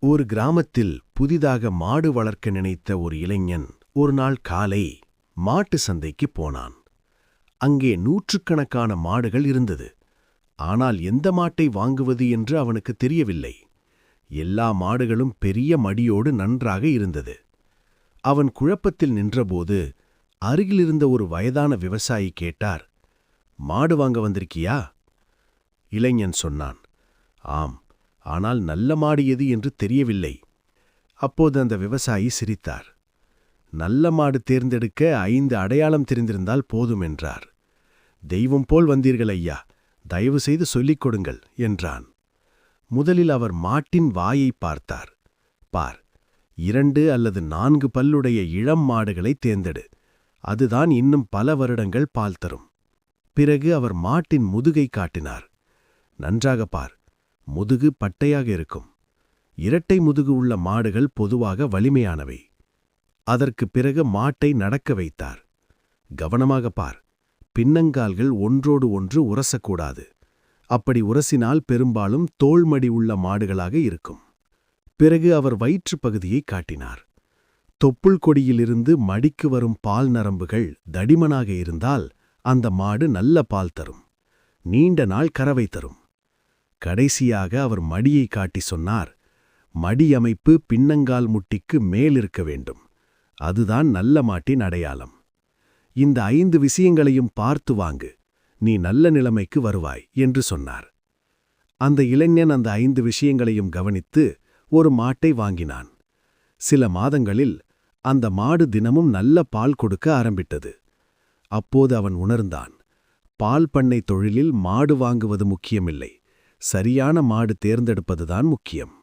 ஒரு கிராமத்தில் புதிதாக மாடு வளர்க்க நினைத்த ஒரு இளைஞன் ஒரு நாள் காலை மாட்டு சந்தைக்கு போனான். அங்கே நூற்றுக்கணக்கான மாடுகள் இருந்தது. ஆனால் எந்த மாட்டை வாங்குவது என்று அவனுக்கு தெரியவில்லை. எல்லா மாடுகளும் பெரிய மடியோடு நன்றாக இருந்தது. அவன் குழப்பத்தில் நின்றபோது அருகிலிருந்த ஒரு வயதான விவசாயி கேட்டார், "மாடு வாங்க வந்திருக்கியா?" இளைஞன் சொன்னான், "ஆம், ஆனால் நல்ல மாடு எது என்று தெரியவில்லை." அப்போது அந்த விவசாயி சிரித்தார். "நல்ல மாடு தேர்ந்தெடுக்க 5 அடையாளம் தெரிந்திருந்தால் போதும்" என்றார். "தெய்வம் போல் வந்தீர்கள் ஐயா, தயவு செய்து சொல்லிக் கொடுங்கள்" என்றான். முதலில் அவர் மாட்டின் வாயை பார்த்தார். "பார், 2 அல்லது 4 பல்லுடைய இளம் மாடுகளை தேர்ந்தெடு. அதுதான் இன்னும் பல வருடங்கள் பால் தரும்." பிறகு அவர் மாட்டின் முதுகை காட்டினார். "நன்றாக பார், முதுகு பட்டையாக இருக்கும். இரட்டை முதுகு உள்ள மாடுகள் பொதுவாக வலிமையானவை." அதற்குப் பிறகு மாட்டை நடக்க வைத்தார். "கவனமாக பார், பின்னங்கால்கள் ஒன்றோடு ஒன்று உரசக்கூடாது. அப்படி உரசினால் பெரும்பாலும் தோள்மடி உள்ள மாடுகளாக இருக்கும்." பிறகு அவர் வயிற்றுப் பகுதியை காட்டினார். தொப்புள் கொடியிலிருந்து மடிக்கு வரும் பால் நரம்புகள் தடிமனாக இருந்தால் அந்த மாடு நல்ல பால் தரும், நீண்ட நாள் கறவை தரும். கடைசியாக அவர் மடியை காட்டி சொன்னார், "மடி அமைப்பு பின்னங்கால் முட்டிக்கு மேலிருக்க வேண்டும். அதுதான் நல்ல மாட்டின் அடையாளம். இந்த 5 விஷயங்களையும் பார்த்து வாங்கு, நீ நல்ல நிலைமைக்கு வருவாய்" என்று சொன்னார். அந்த இளைஞன் அந்த 5 விஷயங்களையும் கவனித்து ஒரு மாட்டை வாங்கினான். சில மாதங்களில் அந்த மாடு தினமும் நல்ல பால் கொடுக்க ஆரம்பித்தது. அப்போது அவன் உணர்ந்தான், பால் பண்ணை தொழிலில் மாடு வாங்குவது முக்கியமில்லை, சரியான மாடு தேர்ந்தெடுப்பதுதான் முக்கியம்.